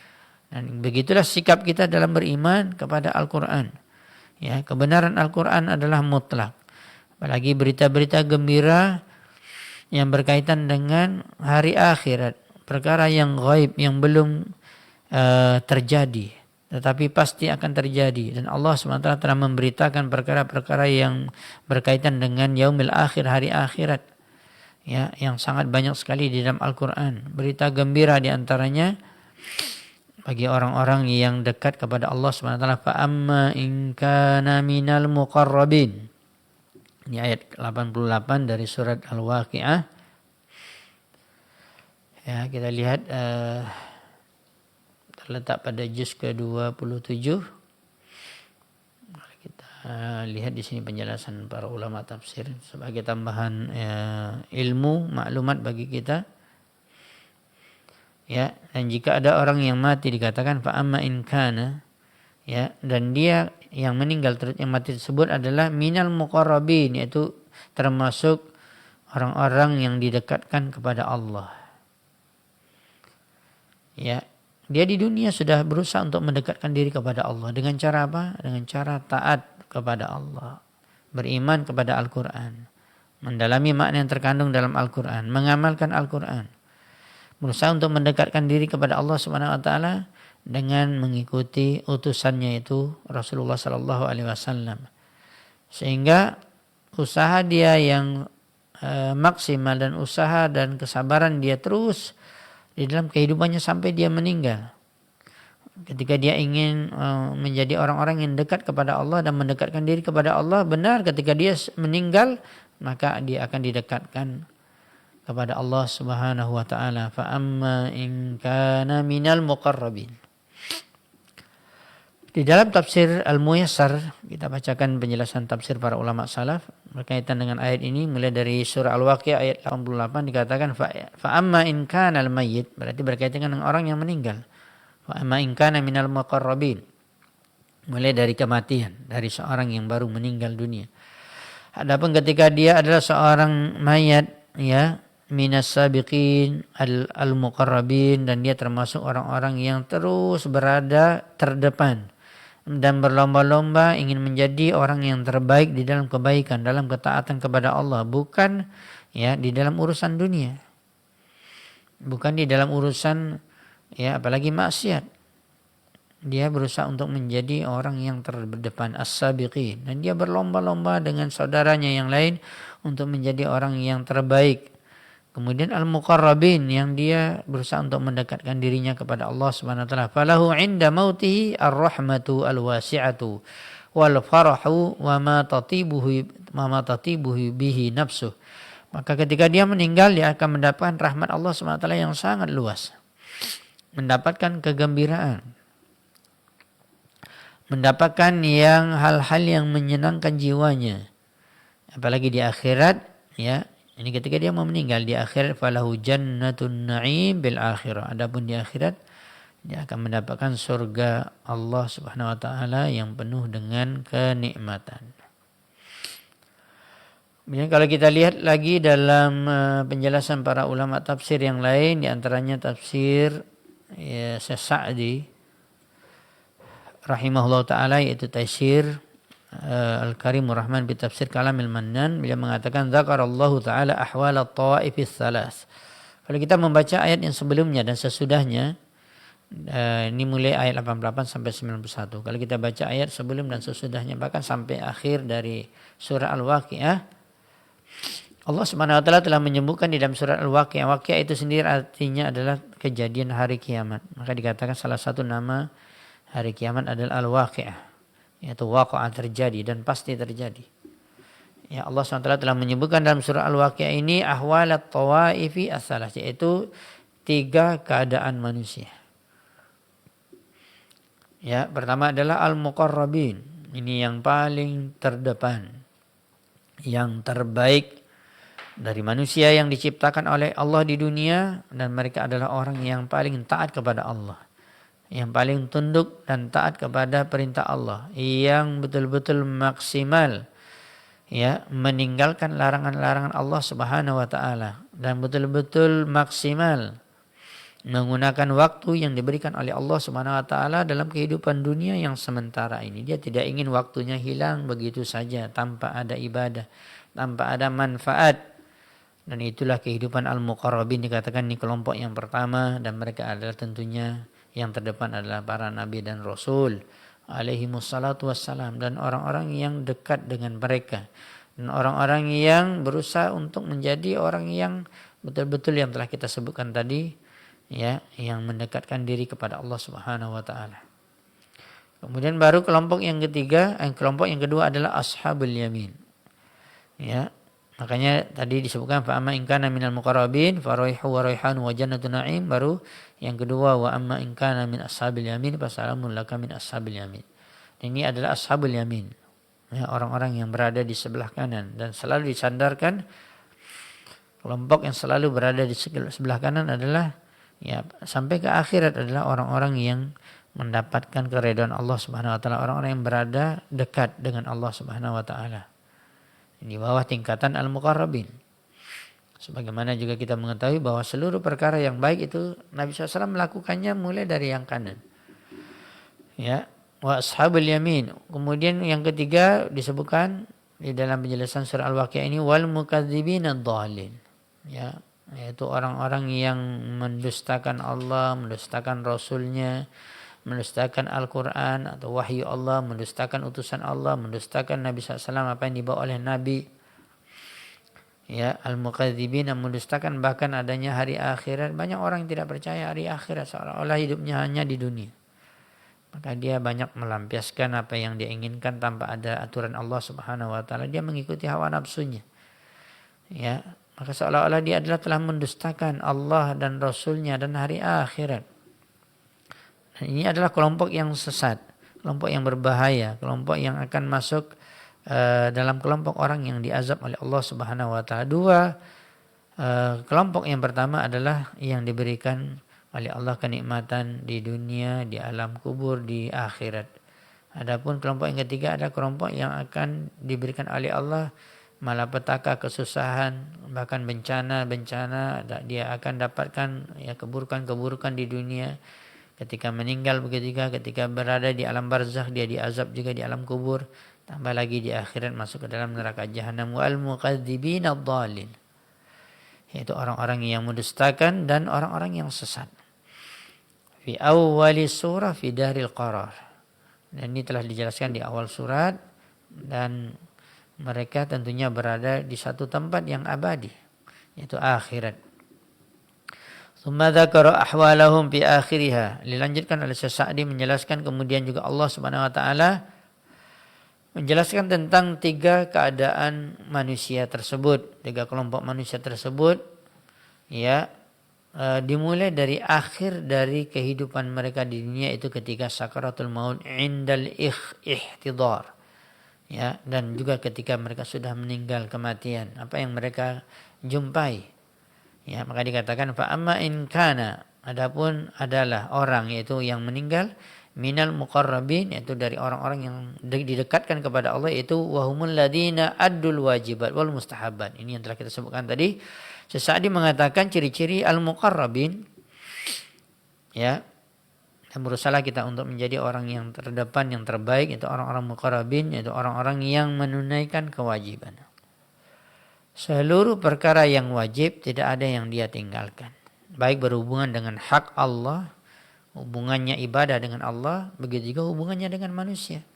Dan begitulah sikap kita dalam beriman kepada Al-Quran. Ya, kebenaran Al-Quran adalah mutlak. Apalagi berita-berita gembira yang berkaitan dengan hari akhirat, perkara yang gaib, yang belum terjadi, tetapi pasti akan terjadi. Dan Allah SWT telah memberitakan perkara-perkara yang berkaitan dengan yaumil akhir, hari akhirat, ya, yang sangat banyak sekali di dalam Al-Quran. Berita gembira diantaranya bagi orang-orang yang dekat kepada Allah SWT. Fa'amma in kana minal muqarrabin. Ini ayat 88 dari surat Al-Waqi'ah. Ya, kita lihat terletak pada juz ke-27. Kita lihat di sini penjelasan para ulama tafsir sebagai tambahan ilmu, maklumat bagi kita. Ya, dan jika ada orang yang mati dikatakan fa amma in kana, ya, dan dia yang meninggal, yang mati tersebut adalah minal muqarrabin, yaitu termasuk orang-orang yang didekatkan kepada Allah. Ya, dia di dunia sudah berusaha untuk mendekatkan diri kepada Allah dengan cara apa? Dengan cara taat kepada Allah, beriman kepada Al-Quran, mendalami makna yang terkandung dalam Al-Quran, mengamalkan Al-Quran, berusaha untuk mendekatkan diri kepada Allah Subhanahu wa taala dengan mengikuti utusannya itu Rasulullah sallallahu alaihi wasallam. Sehingga usaha dia yang maksimal dan usaha dan kesabaran dia terus di dalam kehidupannya sampai dia meninggal. Ketika dia ingin menjadi orang-orang yang dekat kepada Allah dan mendekatkan diri kepada Allah, benar ketika dia meninggal maka dia akan didekatkan kepada Allah Subhanahu wa taala. Fa amma in kana minal muqarrabin. Di dalam tafsir Al-Muyassar kita bacakan penjelasan tafsir para ulama salaf berkaitan dengan ayat ini, mulai dari surah Al-Waqi'ah ayat 88 dikatakan fa amma in kana al-mayyit, berarti berkaitan dengan orang yang meninggal. Fa amma in kana minal muqarrabin, mulai dari kematian, dari seorang yang baru meninggal dunia. Adapun ketika dia adalah seorang mayat, ya, minas sabiqin al-muqarrabin, dan dia termasuk orang-orang yang terus berada terdepan dan berlomba-lomba ingin menjadi orang yang terbaik di dalam kebaikan, dalam ketaatan kepada Allah, bukan, ya, di dalam urusan dunia, bukan di dalam urusan, ya, apalagi maksiat. dia berusaha untuk menjadi orang yang terdepan, as-sabiqin, dan dia berlomba-lomba dengan saudaranya yang lain untuk menjadi orang yang terbaik. Kemudian al-muqarrabin, yang dia berusaha untuk mendekatkan dirinya kepada Allah Subhanahu wa taala. Falahu 'inda mautihi ar-rahmatu al-wasi'atu wal farahu wa ma tatibuhu bihi nafsuh. Maka ketika dia meninggal, dia akan mendapatkan rahmat Allah Subhanahu wa taala yang sangat luas. Mendapatkan kegembiraan. Mendapatkan hal-hal yang menyenangkan jiwanya. Apalagi di akhirat, ya. Ini ketika dia mau meninggal di akhirat, falahu jannatun na'im bil akhirah. Adapun di akhirat dia akan mendapatkan surga Allah Subhanahu wa taala yang penuh dengan kenikmatan. Kemudian kalau kita lihat lagi dalam penjelasan para ulama tafsir yang lain, di antaranya tafsir Syekh Sa'di rahimahullah taala, yaitu tafsir Al-Karimur Rahman bi tafsir Kalamil Mannan, beliau mengatakan zakarallahu taala ahwal at-tawaifis salas. Kalau kita membaca ayat yang sebelumnya dan sesudahnya, ini mulai ayat 88 sampai 91. Kalau kita baca ayat sebelum dan sesudahnya, bahkan sampai akhir dari surah Al-Waqiah, Allah Subhanahu wa taala telah menyebutkan di dalam surah Al-Waqiah. Waqiah itu sendiri artinya adalah kejadian hari kiamat. Maka dikatakan salah satu nama hari kiamat adalah Al-Waqiah, yaitu waqa'a, terjadi dan pasti terjadi. Ya, Allah SWT telah menyebutkan dalam surah Al-Waqiah ini ahwalat tawaifi as-salas, yaitu 3 keadaan manusia. Ya, pertama adalah al-muqarrabin. Ini yang paling terdepan, yang terbaik dari manusia yang diciptakan oleh Allah di dunia, dan mereka adalah orang yang paling taat kepada Allah, yang paling tunduk dan taat kepada perintah Allah, yang betul-betul maksimal ya meninggalkan larangan-larangan Allah Subhanahu wa taala, dan betul-betul maksimal menggunakan waktu yang diberikan oleh Allah Subhanahu wa taala dalam kehidupan dunia yang sementara ini. Dia tidak ingin waktunya hilang begitu saja tanpa ada ibadah, tanpa ada manfaat. Dan itulah kehidupan al-muqarrabin, dikatakan ini kelompok yang pertama, dan mereka adalah tentunya yang terdepan adalah para nabi dan rasul alaihi wassalatu wassalam, dan orang-orang yang dekat dengan mereka, dan orang-orang yang berusaha untuk menjadi orang yang betul-betul yang telah kita sebutkan tadi, ya, yang mendekatkan diri kepada Allah Subhanahu wa taala. Kemudian baru kelompok yang ketiga, kelompok yang kedua adalah ashabul yamin. Ya, makanya tadi disebutkan fa amma in kana minal muqarrabin fa raihu wa raihan wa jannatun na'im. Baru yang kedua wa amma in kana min ashabil yamin fa salamun laka min ashabil yamin. Ini adalah ashabul yamin. Ya, orang-orang yang berada di sebelah kanan, dan selalu disandarkan kelompok yang selalu berada di sebelah kanan adalah ya sampai ke akhirat adalah orang-orang yang mendapatkan keridhaan Allah Subhanahu wa taala, orang-orang yang berada dekat dengan Allah Subhanahu wa taala. Di bawah tingkatan al-muqarrabin. Sebagaimana juga kita mengetahui bahwa seluruh perkara yang baik itu Nabi SAW melakukannya mulai dari yang kanan. Ya, wa ashabul yamin. Kemudian yang ketiga disebutkan di dalam penjelasan surah Al-Waqiah ini wal mukadzibina ad-dhalin. Ya, yaitu orang-orang yang mendustakan Allah, mendustakan Rasulnya, mendustakan Al-Quran atau wahyu Allah, mendustakan utusan Allah, mendustakan Nabi SAW, apa yang dibawa oleh Nabi. Ya, al-mukadzibin, yang mendustakan bahkan adanya hari akhirat. Banyak orang yang tidak percaya hari akhirat, seolah-olah hidupnya hanya di dunia. Maka dia banyak melampiaskan apa yang dia inginkan tanpa ada aturan Allah Subhanahu wa taala. Dia mengikuti hawa nafsunya. Ya, maka seolah-olah dia adalah telah mendustakan Allah dan Rasulnya dan hari akhirat. Ini adalah kelompok yang sesat, kelompok yang berbahaya, kelompok yang akan masuk dalam kelompok orang yang diazab oleh Allah Subhanahu wa taala. Kelompok yang pertama adalah yang diberikan oleh Allah kenikmatan di dunia, di alam kubur, di akhirat. Adapun kelompok yang ketiga adalah kelompok yang akan diberikan oleh Allah malapetaka, kesusahan, bahkan bencana, dia akan dapatkan ya keburukan-keburukan di dunia. Ketika meninggal, ketika berada di alam barzakh, dia diazab juga di alam kubur. Tambah lagi di akhirat masuk ke dalam neraka jahanam. Wal mukadzibin ad-dhalin, yaitu orang-orang yang mendustakan dan orang-orang yang sesat. fi awwali surah fi daril qarar. Dan ini telah dijelaskan di awal surat, dan mereka tentunya berada di satu tempat yang abadi, yaitu akhirat. Tsumma dzakara ahwalahum fi akhiriha. Dilanjutkan oleh Syekh Sa'di menjelaskan kemudian juga Allah Subhanahu wa taala menjelaskan tentang 3 keadaan manusia tersebut, 3 kelompok manusia tersebut, ya, dimulai dari akhir dari kehidupan mereka di dunia itu ketika sakaratul maut indal ihtidar, ya, dan juga ketika mereka sudah meninggal kematian, apa yang mereka jumpai, ya, maka dikatakan fa amma in kana, adapun adalah orang yaitu yang meninggal, minal muqarrabin, yaitu dari orang-orang yang didekatkan kepada Allah, yaitu wahumul ladina addul wajibat wal mustahabat. Ini yang telah kita sebutkan tadi. Sa'di mengatakan ciri-ciri al-muqarrabin, ya, dan berusaha kita untuk menjadi orang yang terdepan, yang terbaik, yaitu orang-orang muqarrabin, yaitu orang-orang yang menunaikan kewajiban. Seluruh perkara yang wajib tidak ada yang dia tinggalkan, baik berhubungan dengan hak Allah, hubungannya ibadah dengan Allah, begitu juga hubungannya dengan manusia.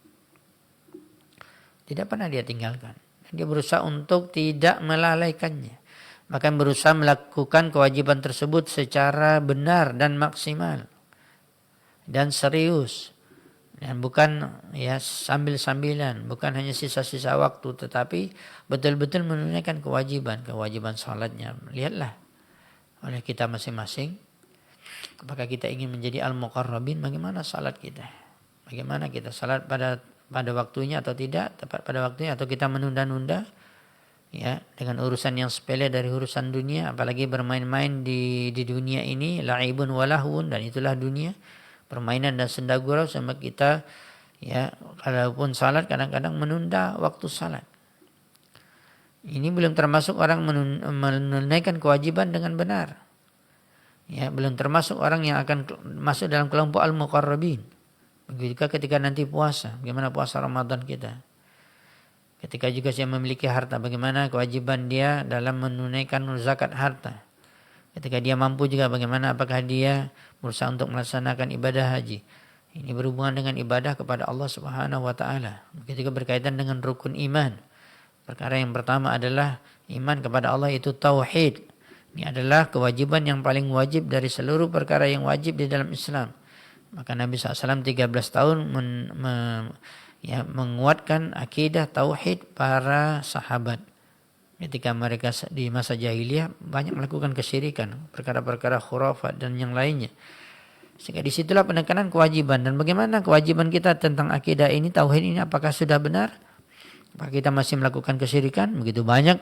Tidak pernah dia tinggalkan. Dia berusaha untuk tidak melalaikannya. Bahkan berusaha melakukan kewajiban tersebut secara benar dan maksimal. Dan serius. Dan bukan ya sambil-sambilan. Bukan hanya sisa-sisa waktu. Tetapi betul-betul menunaikan kewajiban. Kewajiban salatnya. Lihatlah oleh kita masing-masing. Apakah kita ingin menjadi al-muqarrabin? Bagaimana salat kita? Bagaimana kita salat pada waktunya atau tidak? Tepat pada waktunya atau kita menunda-nunda? Ya, dengan urusan yang sepele dari urusan dunia, apalagi bermain-main di dunia ini, la'ibun walahun, dan itulah dunia, permainan dan senda gurau, sama kita, ya, kalaupun salat kadang-kadang menunda waktu salat. Ini belum termasuk orang menunaikan kewajiban dengan benar. Ya, belum termasuk orang yang akan masuk dalam kelompok al-muqarrabin. Begitu juga ketika nanti puasa, bagaimana puasa Ramadan kita. Ketika juga dia memiliki harta, bagaimana kewajiban dia dalam menunaikan zakat harta. Ketika dia mampu juga bagaimana, apakah dia berusaha untuk melaksanakan ibadah haji. Ini berhubungan dengan ibadah kepada Allah Subhanahu wa taala. Begitu juga berkaitan dengan rukun iman. Perkara yang pertama adalah iman kepada Allah, itu tauhid. Ini adalah kewajiban yang paling wajib dari seluruh perkara yang wajib di dalam Islam. Maka Nabi SAW 13 tahun menguatkan akidah tauhid para sahabat. Ketika mereka di masa jahiliyah banyak melakukan kesyirikan, perkara-perkara khurafat dan yang lainnya. Sehingga disitulah penekanan kewajiban. Dan bagaimana kewajiban kita tentang akidah ini, tauhid ini, apakah sudah benar? Apakah kita masih melakukan kesyirikan? Begitu banyak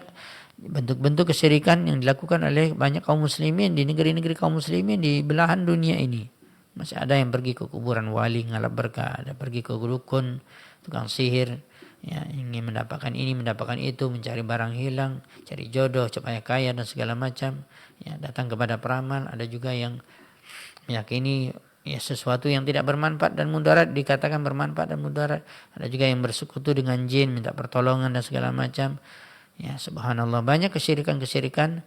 bentuk-bentuk kesyirikan yang dilakukan oleh banyak kaum muslimin di negeri-negeri kaum muslimin di belahan dunia ini. Masih ada yang pergi ke kuburan wali ngalap berkah, ada pergi ke dukun, tukang sihir, ya, ingin mendapatkan ini, mendapatkan itu, mencari barang hilang, cari jodoh, supaya kaya dan segala macam. Ya, datang kepada peramal. Ada juga yang meyakini ya sesuatu yang tidak bermanfaat dan mudarat dikatakan bermanfaat dan mudarat. Ada juga yang bersekutu dengan jin, minta pertolongan dan segala macam. Ya, subhanallah, banyak kesyirikan-kesyirikan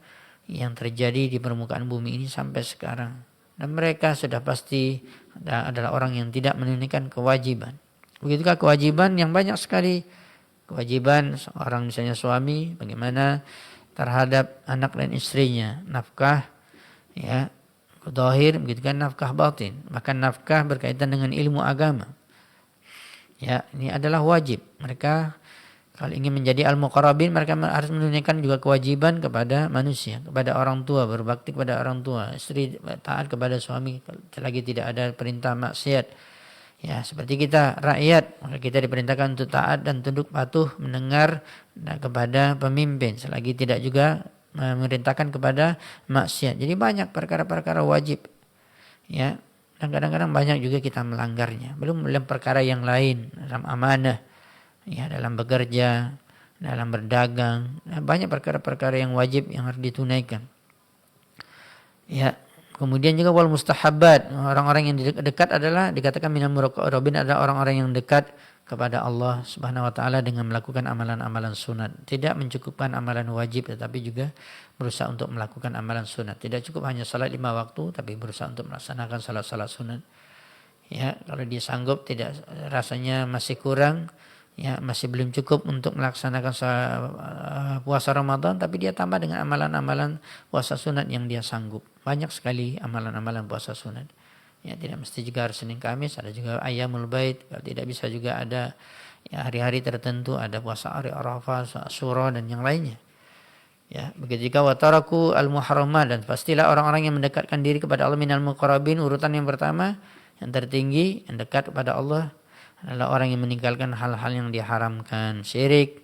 yang terjadi di permukaan bumi ini sampai sekarang. Dan mereka sudah pasti adalah orang yang tidak menunaikan kewajiban. Begitukah kewajiban yang banyak sekali. Kewajiban seorang misalnya suami, bagaimana terhadap anak dan istrinya. Nafkah, ya, zahir, begitu kan nafkah batin. Bahkan nafkah berkaitan dengan ilmu agama. Ya, ini adalah wajib. Mereka kalau ingin menjadi al-muqarrabin, mereka harus menunaikan juga kewajiban kepada manusia, kepada orang tua, berbakti kepada orang tua, istri taat kepada suami selagi tidak ada perintah maksiat. Ya, seperti kita rakyat, maka kita diperintahkan untuk taat dan tunduk patuh mendengar kepada pemimpin selagi tidak juga memerintahkan kepada maksiat. Jadi banyak perkara-perkara wajib. Ya, dan kadang-kadang banyak juga kita melanggarnya. Belum dalam perkara yang lain, dalam amanah, ya, dalam bekerja, dalam berdagang, banyak perkara-perkara yang wajib yang harus ditunaikan. Ya, Kemudian juga wal mustahabbat, orang-orang yang dekat adalah dikatakan minal muqarrabin, adalah orang-orang yang dekat kepada Allah Subhanahu wa taala dengan melakukan amalan-amalan sunat. Tidak mencukupkan amalan wajib tetapi juga berusaha untuk melakukan amalan sunat. Tidak cukup hanya salat 5 waktu tapi berusaha untuk melaksanakan salat-salat sunat. Ya, kalau dia sanggup, tidak rasanya masih kurang, ya masih belum cukup untuk melaksanakan puasa Ramadan, tapi dia tambah dengan amalan-amalan puasa sunat yang dia sanggup. Banyak sekali amalan-amalan puasa sunat. Ya, tidak mesti juga harus Senin Kamis, ada juga Ayyamul Bait. Kalau tidak bisa juga ada ya hari-hari tertentu, ada puasa hari Arafah, Asyura dan yang lainnya. Ya, begitu juga wataraku al-muharramat, dan pastilah orang-orang yang mendekatkan diri kepada Allah minal muqarrabin, urutan yang pertama yang tertinggi yang dekat kepada Allah adalah orang yang meninggalkan hal-hal yang diharamkan, syirik,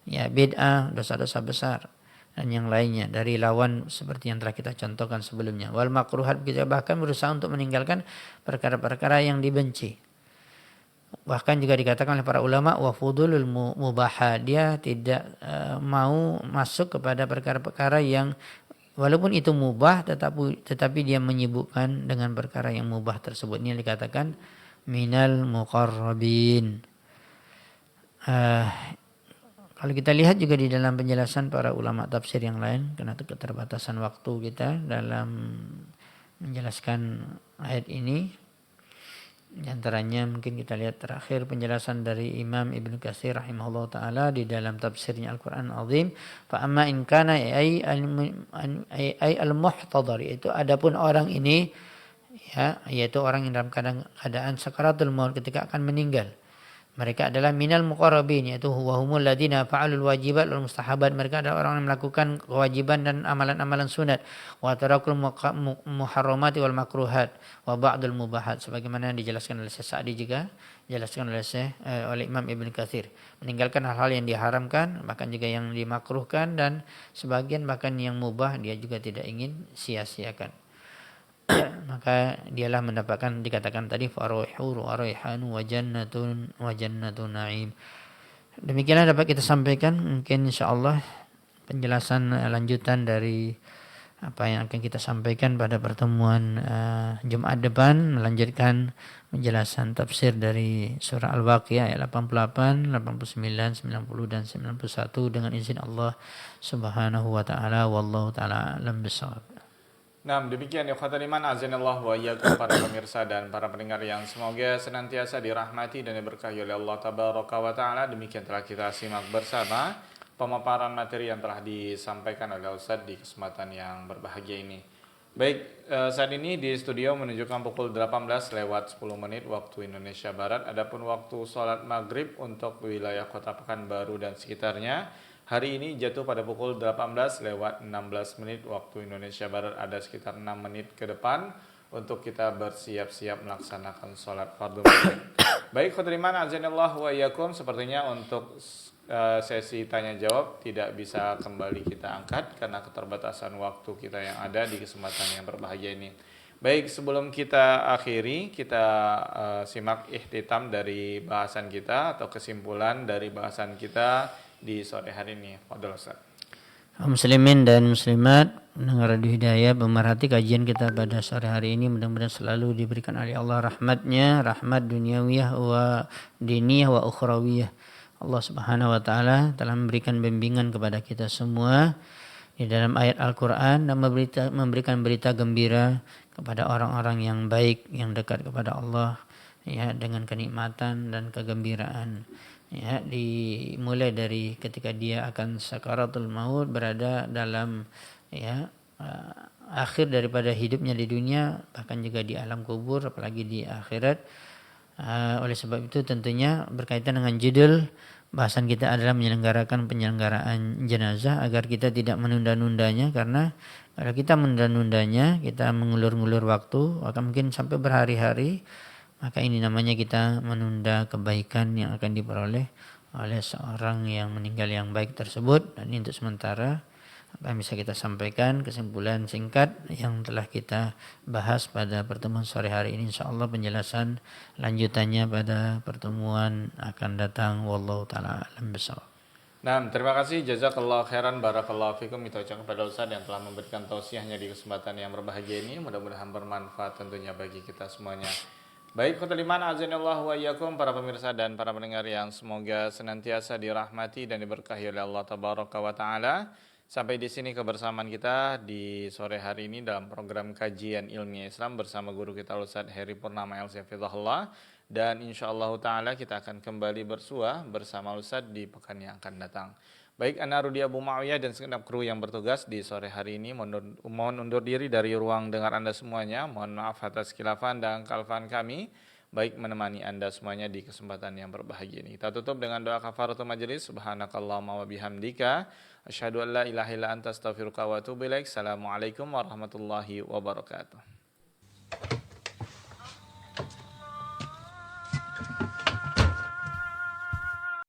ya bid'ah, dosa-dosa besar dan yang lainnya dari lawan seperti yang telah kita contohkan sebelumnya. Wal makruhat, kita bahkan berusaha untuk meninggalkan perkara-perkara yang dibenci. Bahkan juga dikatakan oleh para ulama wa fudulul mubahat, dia tidak mau masuk kepada perkara-perkara yang walaupun itu mubah tetapi dia menyibukkan dengan perkara yang mubah tersebut. Ini dikatakan minal muqarrabin. Kalau kita lihat juga di dalam penjelasan para ulama tafsir yang lain, karena keterbatasan waktu kita dalam menjelaskan ayat ini, di antaranya mungkin kita lihat terakhir penjelasan dari Imam Ibnu Katsir rahimahullah taala di dalam tafsirnya Al-Qur'an Azim, fa amma in kana ay al-muhtadar, itu adapun orang ini ya, yaitu orang yang dalam keadaan sakaratul maut, ketika akan meninggal. Mereka adalah minal muqarrabin, yaitu wahumul ladina fa'alul wajibat wal mustahabat. Mereka adalah orang yang melakukan kewajiban dan amalan-amalan sunat. Wa tarakul muharramati wal makruhat wa ba'dul mubahat. Sebagaimana dijelaskan oleh Syekh Sa'di juga, dijelaskan oleh Imam Ibnu Katsir. Meninggalkan hal-hal yang diharamkan, bahkan juga yang dimakruhkan, dan sebagian bahkan yang mubah dia juga tidak ingin sia-siakan. Maka dialah mendapatkan, dikatakan tadi faruhur wa raihanu wa jannatun na'im. Demikianlah dapat kita sampaikan mungkin insyaallah penjelasan lanjutan dari apa yang akan kita sampaikan pada pertemuan Jumat depan, melanjutkan penjelasan tafsir dari surah Al-Waqiah ayat 88, 89, 90 dan 91 dengan izin Allah Subhanahu wa taala. Wallahu taala alam bissawab. Nah, demikian ya khawatir iman azanillah wa iyyakum para pemirsa dan para pendengar yang semoga senantiasa dirahmati dan diberkahi oleh Allah tabaraka wa taala. Demikian telah kita simak bersama pemaparan materi yang telah disampaikan oleh Ustaz di kesempatan yang berbahagia ini. Baik, saat ini di studio menunjukkan pukul 18:10 waktu Indonesia Barat. Adapun waktu sholat maghrib untuk wilayah Kota Pekanbaru dan sekitarnya hari ini jatuh pada pukul 18:16 waktu Indonesia Barat. Ada sekitar 6 menit ke depan untuk kita bersiap-siap melaksanakan sholat fardu maghrib. Baik, khotiriman azanillah wa iyyakum, sepertinya untuk sesi tanya jawab tidak bisa kembali kita angkat karena keterbatasan waktu kita yang ada di kesempatan yang berbahagia ini. Baik, sebelum kita akhiri, kita simak ihtitam dari bahasan kita atau kesimpulan dari bahasan kita di sore hari ini. Fadhil Ustaz. Muslimin dan muslimat, pendengar Radio Hidayah, pemerhati kajian kita pada sore hari ini, mudah-mudahan selalu diberikan oleh Allah rahmatnya, rahmat duniawiyah wa diniyah wa ukhrawiyah. Allah Subhanahu wa taala telah memberikan bimbingan kepada kita semua di dalam ayat Al-Qur'an dan memberikan berita gembira kepada orang-orang yang baik, yang dekat kepada Allah, ya, dengan kenikmatan dan kegembiraan. Ya, dimulai dari ketika dia akan sakaratul maut, berada dalam akhir daripada hidupnya di dunia, bahkan juga di alam kubur, apalagi di akhirat. Oleh sebab itu tentunya berkaitan dengan judul bahasan kita adalah penyelenggaraan jenazah, agar kita tidak menunda-nundanya, karena kalau kita menunda-nundanya, kita mengulur-ngulur waktu, akan mungkin sampai berhari-hari. Maka ini namanya kita menunda kebaikan yang akan diperoleh oleh seorang yang meninggal yang baik tersebut. Dan ini untuk sementara apa yang bisa kita sampaikan, kesimpulan singkat yang telah kita bahas pada pertemuan sore hari ini. InsyaAllah penjelasan lanjutannya pada pertemuan akan datang. Wallahu ta'ala alam bisawab. Nah, terima kasih jazakallah khairan barakallahu fikum, kita ucapkan kepada Ustaz yang telah memberikan tausiahnya di kesempatan yang berbahagia ini. Mudah-mudahan bermanfaat tentunya bagi kita semuanya. Baik, khotul iman azanillahu wa iyyakum, para pemirsa dan para pendengar yang semoga senantiasa dirahmati dan diberkahi oleh Allah tabaraka wa taala. Sampai di sini kebersamaan kita di sore hari ini dalam program kajian ilmiah Islam bersama guru kita Ustaz Heri Purnama Hafizahullah. Dan insyaallah ta'ala kita akan kembali bersua bersama Ustaz di pekan yang akan datang. Baik, Ana Rudi Abu Muawiyah dan segenap kru yang bertugas di sore hari ini mohon undur diri dari ruang dengar Anda semuanya. Mohon maaf atas khilafan dan kalfan kami, baik menemani Anda semuanya di kesempatan yang berbahagia ini. Kita tutup dengan doa kafaratul majelis. Subhanakallahumma wa bihamdika asyhadu an la ilaha illa anta astaghfiruka wa atubu ilaik. Assalamualaikum warahmatullahi wabarakatuh.